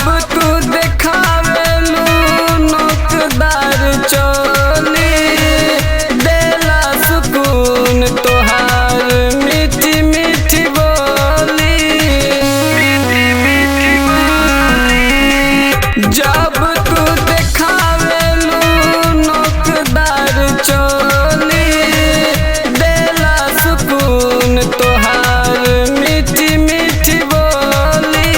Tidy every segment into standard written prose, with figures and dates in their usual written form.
तू देखावेलू नोकदार चोली देला सुकून तोहार मीठी मीठी बोली। जब तू देखावेलू नोकदार चोली देला सुकून तोहार मीठी मीठी बोली।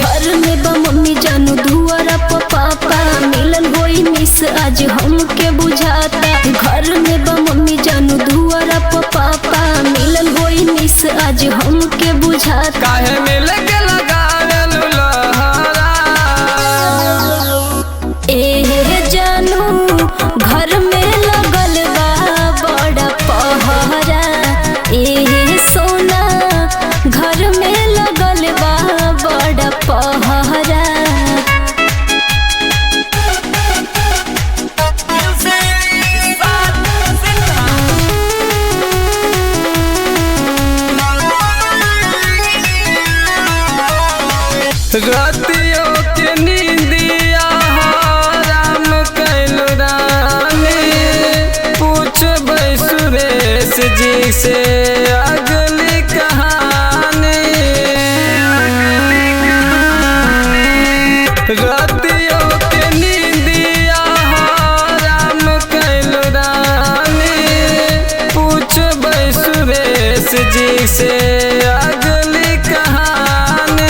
घर में बा मम्मी जानू दुआरा पापा मिलन होई मिस आज हमके बुझाता। घर में बा मम्मी जानू दुआरा पापा मिलन होई मिस आज हमके बुझाता। काहे मिले के लगावेलू लहरा ए जानू घर में लगल बा बड़ा पहरा। ए सोना घर में लगल बा बड़ा पहरा। रातियों के नींदिया हराम कैलू रानी पूछबै सुरेश जी से अगली कहानी। रातियों के नींदिया हराम कैलू रानी पूछबै सुरेश जी से अगली कहानी।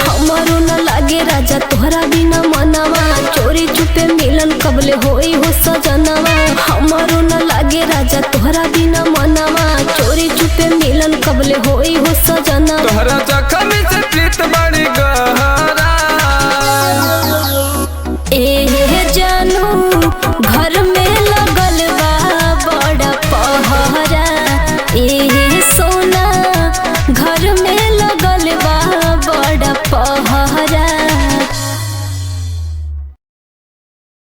हमारो न लागे राजा तोहरा बिना मनवा चोरी चुपे मिलन कबले होई हो सजनवा। हमारो न लागे राजा तोहरा बिना मनवा चोरी चुपे मिलन कबले होई हो सजनवा।